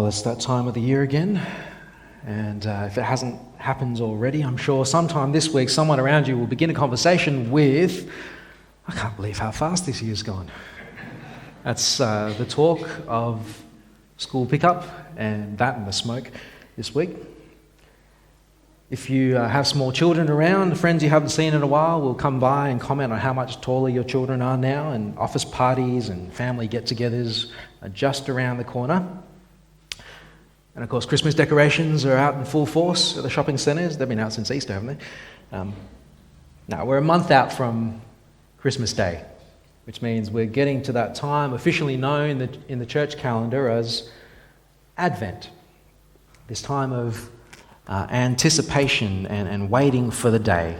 it's that time of the year again. And if it hasn't happened already, I'm sure sometime this week someone around you will begin a conversation with, I can't believe how fast this year's gone. That's the talk of school pickup and that and the smoke this week. If you have small children around, friends you haven't seen in a while will come by and comment on how much taller your children are now, and office parties and family get-togethers are just around the corner. And of course, Christmas decorations are out in full force at the shopping centres. They've been out since Easter, haven't they? Now, we're a month out from Christmas Day, which means we're getting to that time officially known in the church calendar as Advent, this time of anticipation and waiting for the day,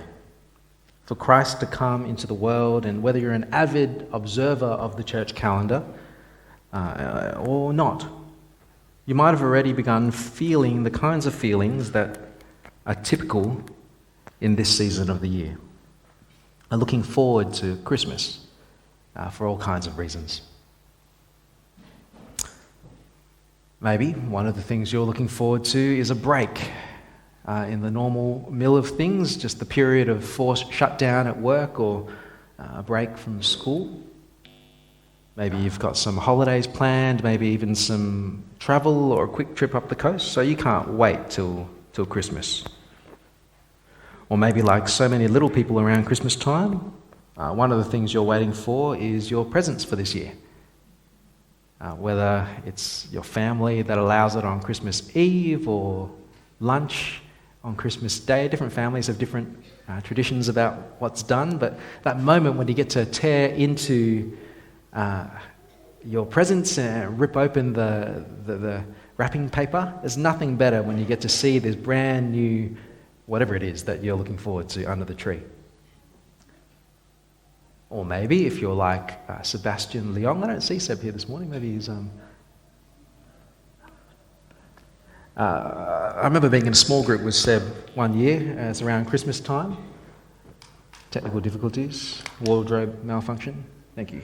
for Christ to come into the world. And whether you're an avid observer of the church calendar or not, you might have already begun feeling the kinds of feelings that are typical in this season of the year. I'm looking forward to Christmas for all kinds of reasons. Maybe one of the things you're looking forward to is a break in the normal mill of things, just the period of forced shutdown at work or a break from school. Maybe you've got some holidays planned, maybe even some travel or a quick trip up the coast, so you can't wait till Christmas. Or maybe, like so many little people around Christmas time, one of the things you're waiting for is your presents for this year. Whether it's your family that allows it on Christmas Eve or lunch on Christmas Day. Different families have different traditions about what's done, but that moment when you get to tear into your presents and rip open the wrapping paper, there's nothing better when you get to see this brand new whatever it is that you're looking forward to under the tree. Or maybe if you're like Sebastian Leong, I don't see Seb here this morning, maybe he's I remember being in a small group with Seb one year. It's around Christmas time. Technical difficulties, wardrobe malfunction. Thank you.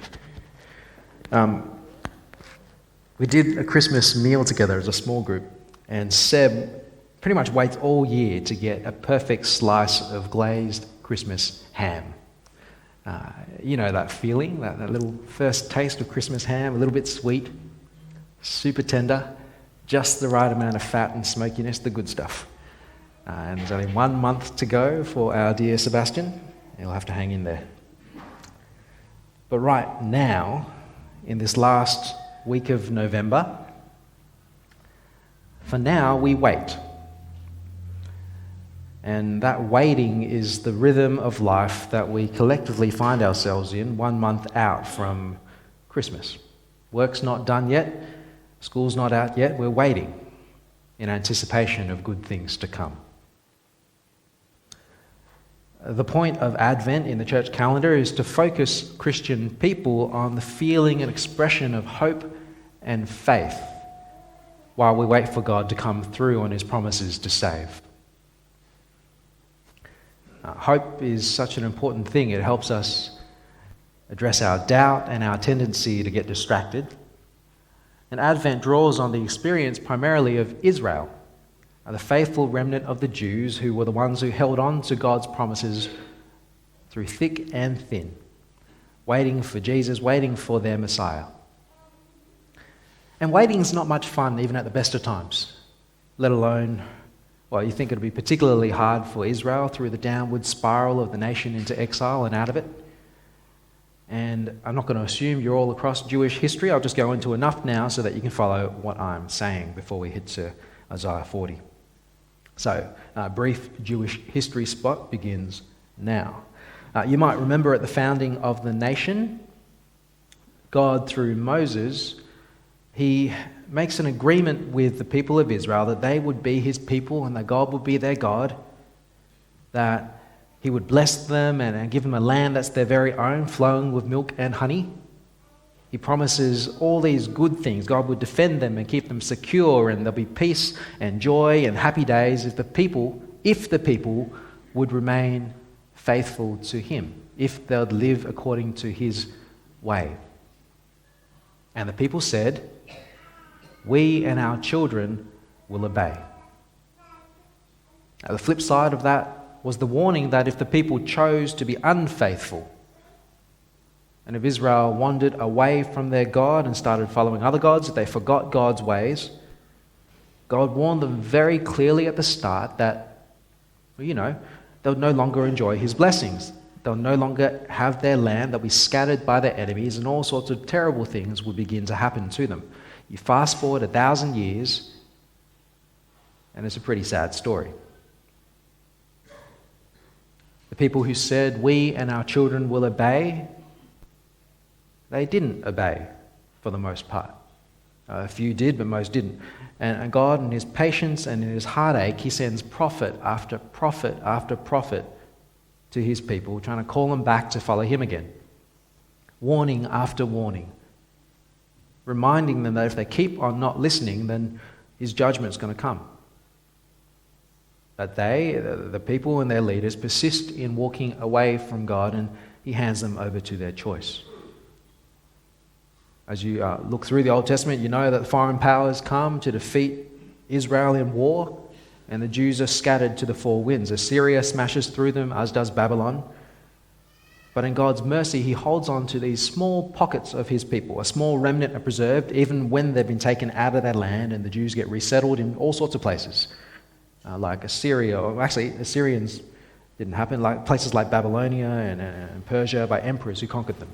We did a Christmas meal together as a small group, and Seb pretty much waits all year to get a perfect slice of glazed Christmas ham. You know that feeling, that little first taste of Christmas ham, a little bit sweet, super tender, just the right amount of fat and smokiness, the good stuff. And there's only 1 month to go for our dear Sebastian. He'll have to hang in there. But right now, in this last week of November, for now we wait. And that waiting is the rhythm of life that we collectively find ourselves in 1 month out from Christmas. Work's not done yet. School's not out yet, we're waiting in anticipation of good things to come. The point of Advent in the church calendar is to focus Christian people on the feeling and expression of hope and faith while we wait for God to come through on his promises to save. Hope is such an important thing. It helps us address our doubt and our tendency to get distracted. And Advent draws on the experience primarily of Israel, the faithful remnant of the Jews who were the ones who held on to God's promises through thick and thin, waiting for Jesus, waiting for their Messiah. And waiting's not much fun even at the best of times, let alone, well, you think it would be particularly hard for Israel through the downward spiral of the nation into exile and out of it. And I'm not going to assume you're all across Jewish history. I'll just go into enough now so that you can follow what I'm saying before we hit to Isaiah 40. So, a brief Jewish history spot begins now. You might remember at the founding of the nation, God, through Moses, he makes an agreement with the people of Israel that they would be his people and that God would be their God, that he would bless them and give them a land that's their very own, flowing with milk and honey. He promises all these good things. God would defend them and keep them secure, and there'll be peace and joy and happy days if the people would remain faithful to him, if they'd live according to his way. And the people said, we and our children will obey. Now, the flip side of that was the warning that if the people chose to be unfaithful, and if Israel wandered away from their God and started following other gods, if they forgot God's ways, God warned them very clearly at the start that, they'll no longer enjoy his blessings. They'll no longer have their land. They'll be scattered by their enemies, and all sorts of terrible things will begin to happen to them. You fast forward 1,000 years, and it's a pretty sad story. The people who said, we and our children will obey, they didn't obey for the most part. A few did, but most didn't. And God, in his patience and in his heartache, he sends prophet after prophet after prophet to his people, trying to call them back to follow him again. Warning after warning. Reminding them that if they keep on not listening, then his judgment's going to come. But they, the people and their leaders, persist in walking away from God, and he hands them over to their choice. As you look through the Old Testament, you know that foreign powers come to defeat Israel in war, and the Jews are scattered to the four winds. Assyria smashes through them, as does Babylon. But in God's mercy, he holds on to these small pockets of his people. A small remnant are preserved, even when they've been taken out of their land, and the Jews get resettled in all sorts of places. Like Assyria, or actually Assyrians didn't happen, like places like Babylonia and Persia, by emperors who conquered them.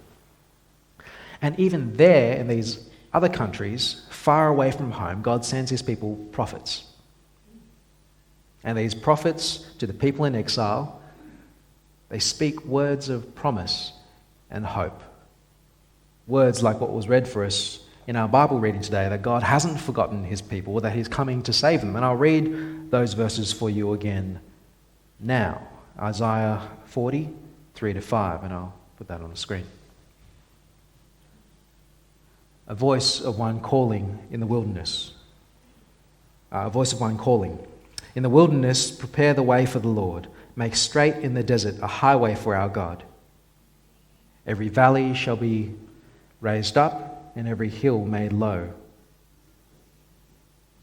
And even there, in these other countries, far away from home, God sends his people prophets. And these prophets, to the people in exile, they speak words of promise and hope. Words like what was read for us in our Bible reading today, that God hasn't forgotten his people, that he's coming to save them. And I'll read those verses for you again now. Isaiah 40, 3-5, and I'll put that on the screen. A voice of one calling in the wilderness. A voice of one calling. In the wilderness, prepare the way for the Lord. Make straight in the desert a highway for our God. Every valley shall be raised up, and every hill made low.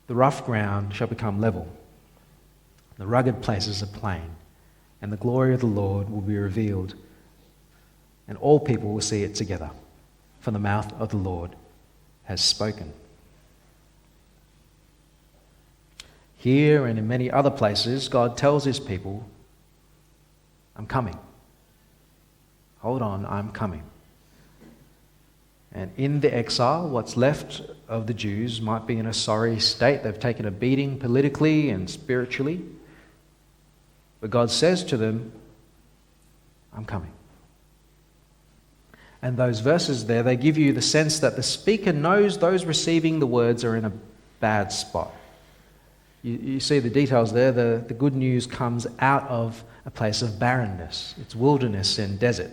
The rough ground shall become level. The rugged places a plain, and the glory of the Lord will be revealed, and all people will see it together, for the mouth of the Lord has spoken. Here and in many other places, God tells his people, I'm coming. Hold on, I'm coming. And in the exile, what's left of the Jews might be in a sorry state. They've taken a beating politically and spiritually. But God says to them, I'm coming. And those verses there, they give you the sense that the speaker knows those receiving the words are in a bad spot. You see the details there. The good news comes out of a place of barrenness. It's wilderness and desert.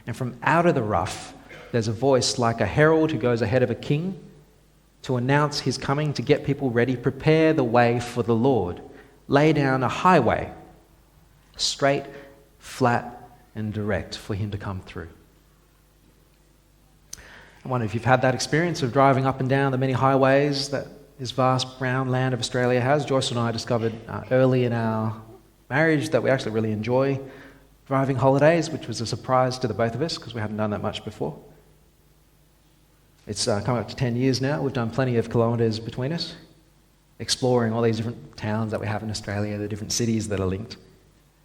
And from out of the rough, there's a voice like a herald who goes ahead of a king to announce his coming, to get people ready. Prepare the way for the Lord. Lay down a highway, straight, flat, and direct for him to come through. I wonder if you've had that experience of driving up and down the many highways that this vast brown land of Australia has. Joyce and I discovered early in our marriage that we actually really enjoy driving holidays, which was a surprise to the both of us because we hadn't done that much before. It's coming up to 10 years now. We've done plenty of kilometres between us, exploring all these different towns that we have in Australia, the different cities that are linked.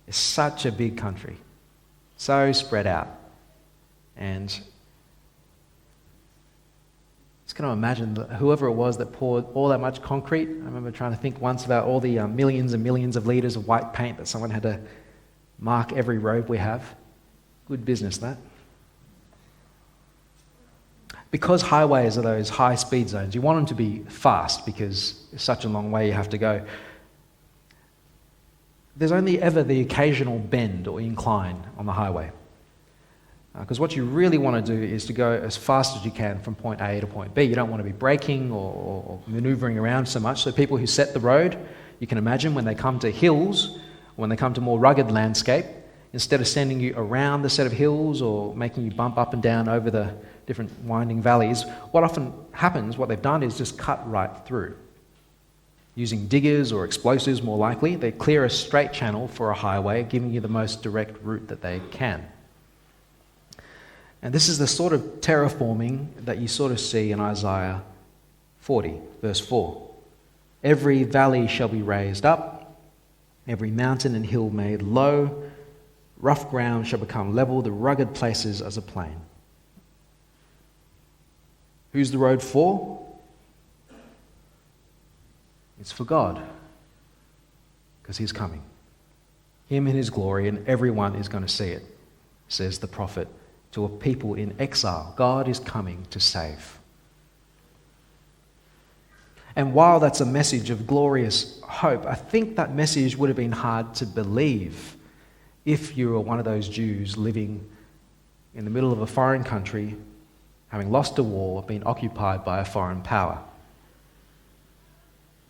It's such a big country, so spread out. And just going to imagine that whoever it was that poured all that much concrete. I remember trying to think once about all the millions and millions of litres of white paint that someone had to mark every road we have. Good business, that. Because highways are those high speed zones, you want them to be fast because it's such a long way you have to go. There's only ever the occasional bend or incline on the highway. Because what you really want to do is to go as fast as you can from point A to point B. You don't want to be braking or manoeuvring around so much. So people who set the road, you can imagine when they come to hills, when they come to more rugged landscape, instead of sending you around the set of hills or making you bump up and down over the different winding valleys, what often happens, what they've done is just cut right through. Using diggers or explosives more likely, they clear a straight channel for a highway, giving you the most direct route that they can. And this is the sort of terraforming that you sort of see in Isaiah 40, verse 4. Every valley shall be raised up, every mountain and hill made low, rough ground shall become level, the rugged places as a plain. Who's the road for? It's for God, because he's coming. Him in his glory, and everyone is going to see it, says the prophet to a people in exile. God is coming to save. And while that's a message of glorious hope, I think that message would have been hard to believe if you were one of those Jews living in the middle of a foreign country, having lost a war, being occupied by a foreign power.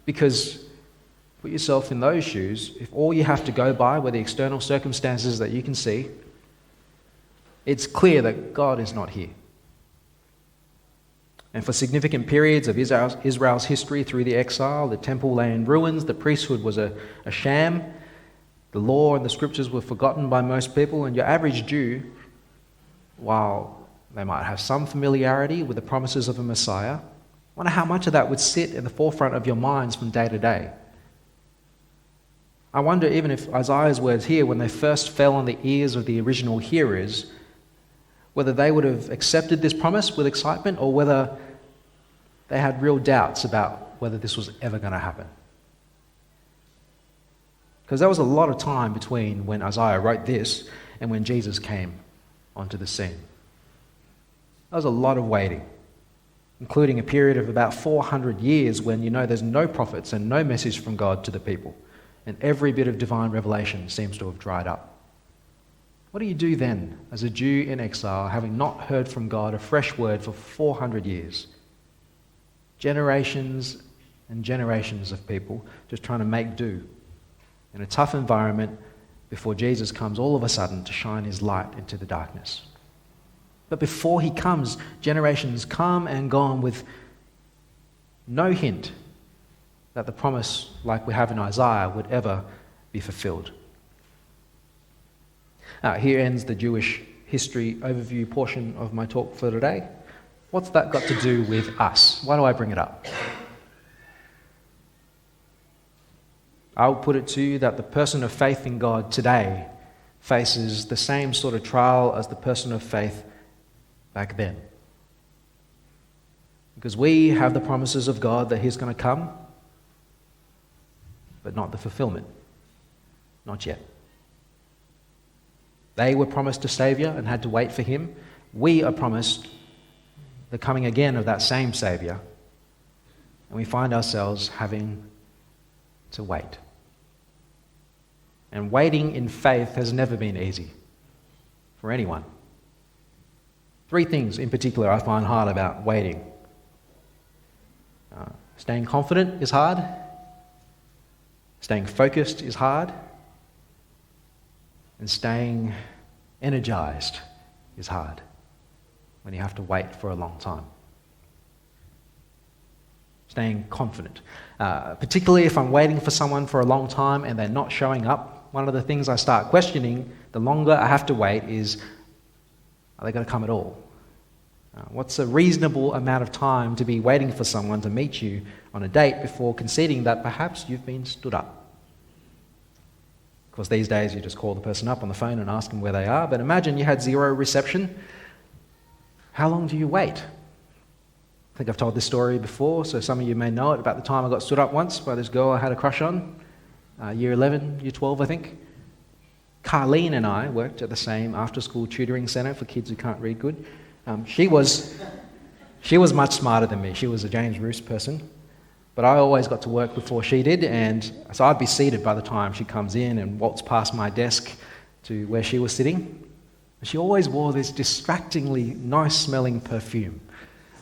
Because put yourself in those shoes, if all you have to go by were the external circumstances that you can see, it's clear that God is not here. And for significant periods of Israel's history through the exile, the temple lay in ruins, the priesthood was a sham, the law and the scriptures were forgotten by most people, and your average Jew, while they might have some familiarity with the promises of a Messiah, I wonder how much of that would sit in the forefront of your minds from day to day. I wonder even if Isaiah's words here, when they first fell on the ears of the original hearers, whether they would have accepted this promise with excitement or whether they had real doubts about whether this was ever going to happen. Because there was a lot of time between when Isaiah wrote this and when Jesus came onto the scene. There was a lot of waiting, including a period of about 400 years when there's no prophets and no message from God to the people, and every bit of divine revelation seems to have dried up. What do you do then as a Jew in exile, having not heard from God a fresh word for 400 years? Generations and generations of people just trying to make do in a tough environment before Jesus comes all of a sudden to shine his light into the darkness. But before he comes, generations come and gone with no hint that the promise, like we have in Isaiah, would ever be fulfilled. Here ends the Jewish history overview portion of my talk for today. What's that got to do with us? Why do I bring it up? I'll put it to you that the person of faith in God today faces the same sort of trial as the person of faith back then. Because we have the promises of God that he's going to come, but not the fulfillment. Not yet. They were promised a Saviour and had to wait for him. We are promised the coming again of that same Saviour, and we find ourselves having to wait. And waiting in faith has never been easy for anyone. 3 things in particular I find hard about waiting. Staying confident is hard. Staying focused is hard. And staying energized is hard when you have to wait for a long time. Staying confident. Particularly if I'm waiting for someone for a long time and they're not showing up, one of the things I start questioning the longer I have to wait is, are they going to come at all? What's a reasonable amount of time to be waiting for someone to meet you on a date before conceding that perhaps you've been stood up? Of course, these days you just call the person up on the phone and ask them where they are, but imagine you had 0 reception. How long do you wait? I think I've told this story before, so some of you may know it. About the time I got stood up once by this girl I had a crush on, year 11, year 12, I think. Carlene and I worked at the same after-school tutoring centre for kids who can't read good. She was much smarter than me. She was a James Roos person. But I always got to work before she did, and so I'd be seated by the time she comes in and waltz past my desk to where she was sitting. She always wore this distractingly nice-smelling perfume.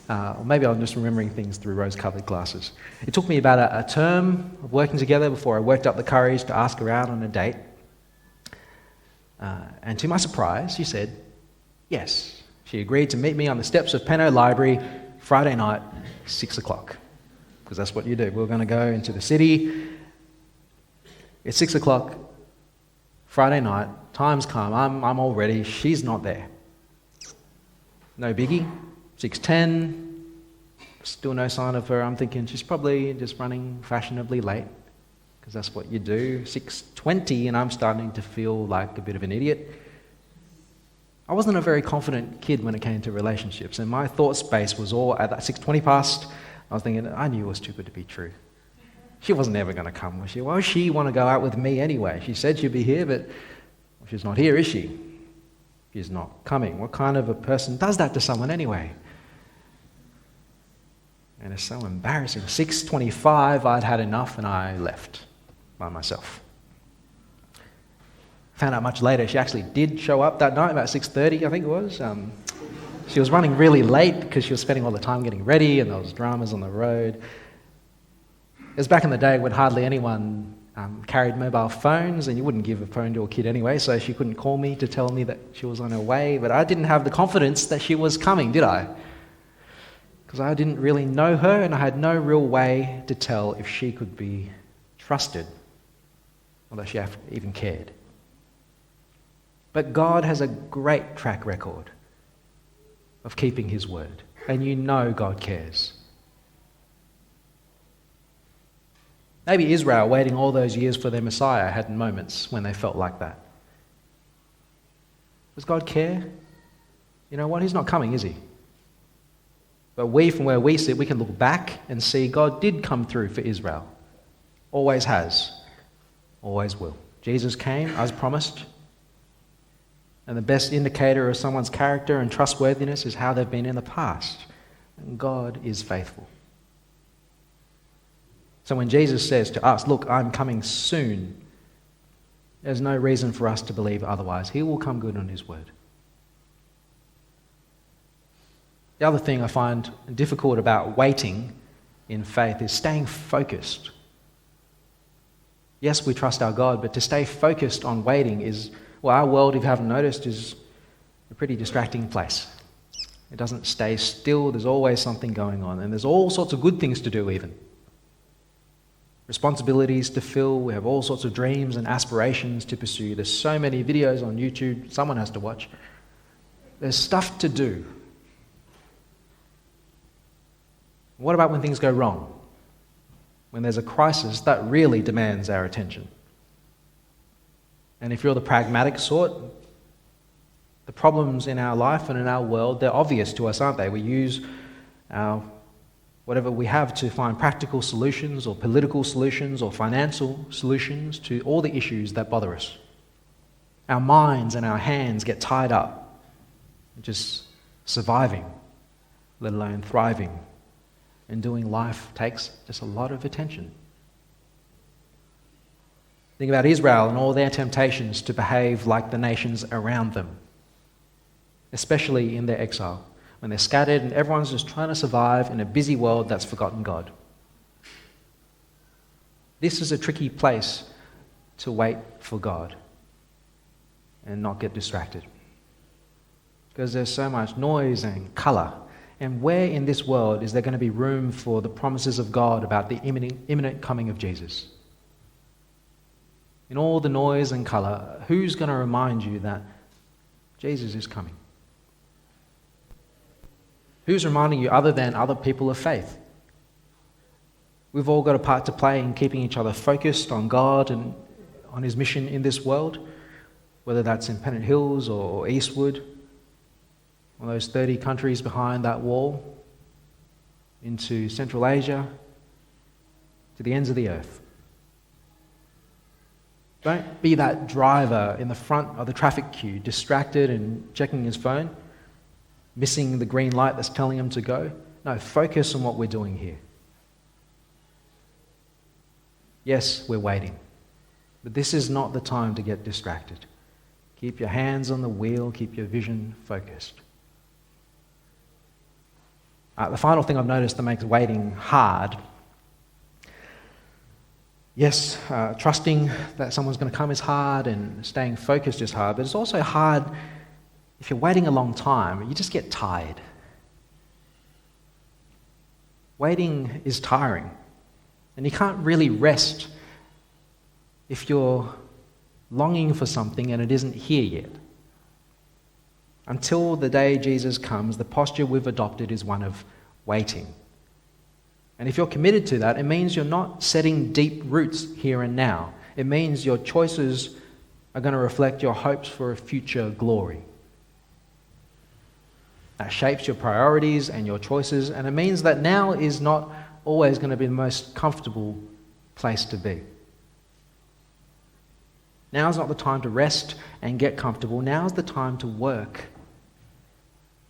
Or maybe I'm just remembering things through rose-coloured glasses. It took me about a term of working together before I worked up the courage to ask her out on a date. And to my surprise, she said yes. She agreed to meet me on the steps of Penno Library Friday night, 6 o'clock. Because that's what you do. We're going to go into the city. It's 6 o'clock, Friday night, time's come, I'm all ready, she's not there. No biggie, 6:10, still no sign of her. I'm thinking she's probably just running fashionably late, because that's what you do. 6:20 and I'm starting to feel like a bit of an idiot. I wasn't a very confident kid when it came to relationships, and my thought space was all at that 6:20 past. I was thinking, I knew it was too good to be true. She wasn't ever going to come, was she? Why would she want to go out with me anyway? She said she'd be here, but she's not here, is she? She's not coming. What kind of a person does that to someone anyway? And it's so embarrassing. 6:25, I'd had enough and I left by myself. Found out much later she actually did show up that night, about 6:30 I think it was. She was running really late because she was spending all the time getting ready and there was dramas on the road. It was back in the day when hardly anyone carried mobile phones, and you wouldn't give a phone to a kid anyway, so she couldn't call me to tell me that she was on her way. But I didn't have the confidence that she was coming, did I? Because I didn't really know her, and I had no real way to tell if she could be trusted, or that she even cared. But God has a great track record of keeping his word, and you know God cares. Maybe Israel, waiting all those years for their Messiah, had moments when they felt like that. Does God care? You know what? He's not coming, is he? But we, from where we sit, we can look back and see God did come through for Israel. Always has. Always will. Jesus came, as promised. And the best indicator of someone's character and trustworthiness is how they've been in the past. And God is faithful. So when Jesus says to us, look, I'm coming soon, there's no reason for us to believe otherwise. He will come good on his word. The other thing I find difficult about waiting in faith is staying focused. Yes, we trust our God, but to stay focused on waiting is, well, our world, if you haven't noticed, is a pretty distracting place. It doesn't stay still. There's always something going on, and there's all sorts of good things to do even. Responsibilities to fill, we have all sorts of dreams and aspirations to pursue. There's so many videos on YouTube someone has to watch. There's stuff to do. What about when things go wrong? When there's a crisis that really demands our attention? And if you're the pragmatic sort, the problems in our life and in our world, they're obvious to us, aren't they? We use our whatever we have to find practical solutions or political solutions or financial solutions to all the issues that bother us. Our minds and our hands get tied up just surviving, let alone thriving. And doing life takes just a lot of attention. Think about Israel and all their temptations to behave like the nations around them, especially in their exile, when they're scattered and everyone's just trying to survive in a busy world that's forgotten God. This is a tricky place to wait for God and not get distracted, because there's so much noise and colour. And where in this world is there going to be room for the promises of God about the imminent coming of Jesus? In all the noise and colour, who's going to remind you that Jesus is coming? Who's reminding you other than other people of faith? We've all got a part to play in keeping each other focused on God and on his mission in this world, whether that's in Pennant Hills or Eastwood, or those 30 countries behind that wall, into Central Asia, to the ends of the earth. Don't be that driver in the front of the traffic queue, distracted and checking his phone, missing the green light that's telling him to go. No, focus on what we're doing here. Yes, we're waiting, but this is not the time to get distracted. Keep your hands on the wheel, keep your vision focused. The final thing I've noticed that makes waiting hard Yes, trusting that someone's going to come is hard and staying focused is hard, but it's also hard if you're waiting a long time. You just get tired. Waiting is tiring, and you can't really rest if you're longing for something and it isn't here yet. Until the day Jesus comes, the posture we've adopted is one of waiting. And if you're committed to that, it means you're not setting deep roots here and now. It means your choices are going to reflect your hopes for a future glory. That shapes your priorities and your choices, and it means that now is not always going to be the most comfortable place to be. Now's not the time to rest and get comfortable. Now's the time to work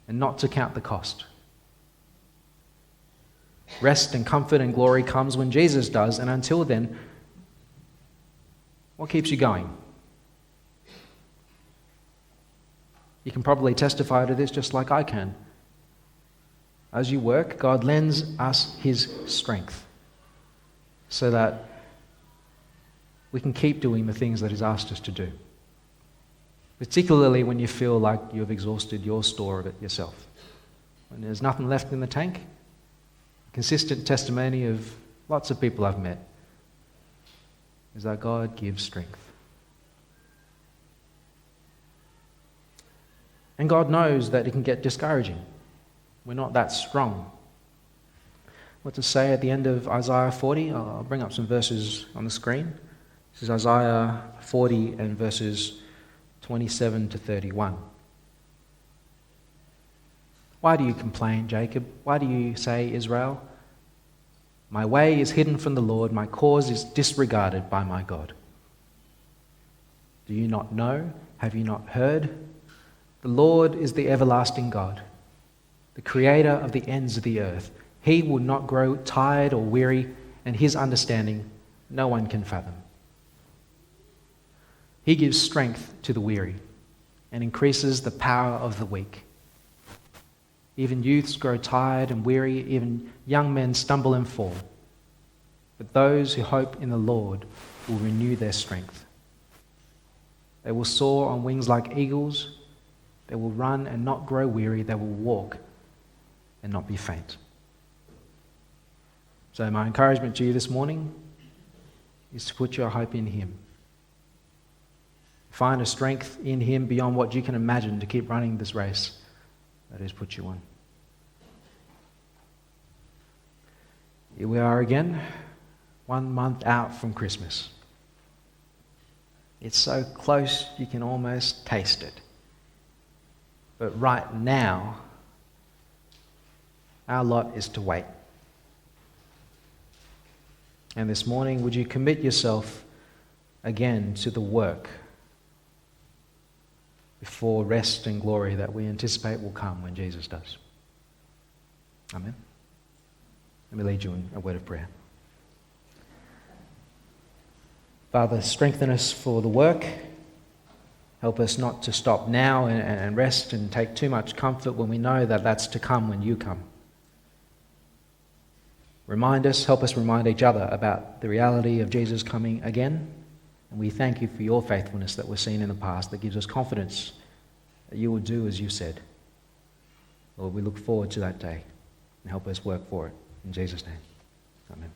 and not to count the cost. Rest and comfort and glory comes when Jesus does, and until then, what keeps you going? You can probably testify to this just like I can. As you work, God lends us His strength so that we can keep doing the things that He's asked us to do, particularly when you feel like you've exhausted your store of it yourself. When there's nothing left in the tank, consistent testimony of lots of people I've met is that God gives strength. And God knows that it can get discouraging. We're not that strong. What to say at the end of Isaiah 40? I'll bring up some verses on the screen. This is Isaiah 40 and verses 27 to 31. Why do you complain, Jacob? Why do you say, Israel? My way is hidden from the Lord, my cause is disregarded by my God. Do you not know? Have you not heard? The Lord is the everlasting God, the creator of the ends of the earth. He will not grow tired or weary, and His understanding no one can fathom. He gives strength to the weary and increases the power of the weak. Even youths grow tired and weary, even young men stumble and fall. But those who hope in the Lord will renew their strength. They will soar on wings like eagles. They will run and not grow weary. They will walk and not be faint. So my encouragement to you this morning is to put your hope in Him. Find a strength in Him beyond what you can imagine to keep running this race that He's put you on. Here we are again, 1 month out from Christmas. It's so close you can almost taste it. But right now, our lot is to wait. And this morning, would you commit yourself again to the work before rest and glory that we anticipate will come when Jesus does? Amen. Let me lead you in a word of prayer. Father, strengthen us for the work. Help us not to stop now and rest and take too much comfort when we know that that's to come when you come. Help us remind each other about the reality of Jesus coming again. And we thank you for your faithfulness that we've seen in the past that gives us confidence that you will do as you said. Lord, we look forward to that day and help us work for it. In Jesus' name, amen.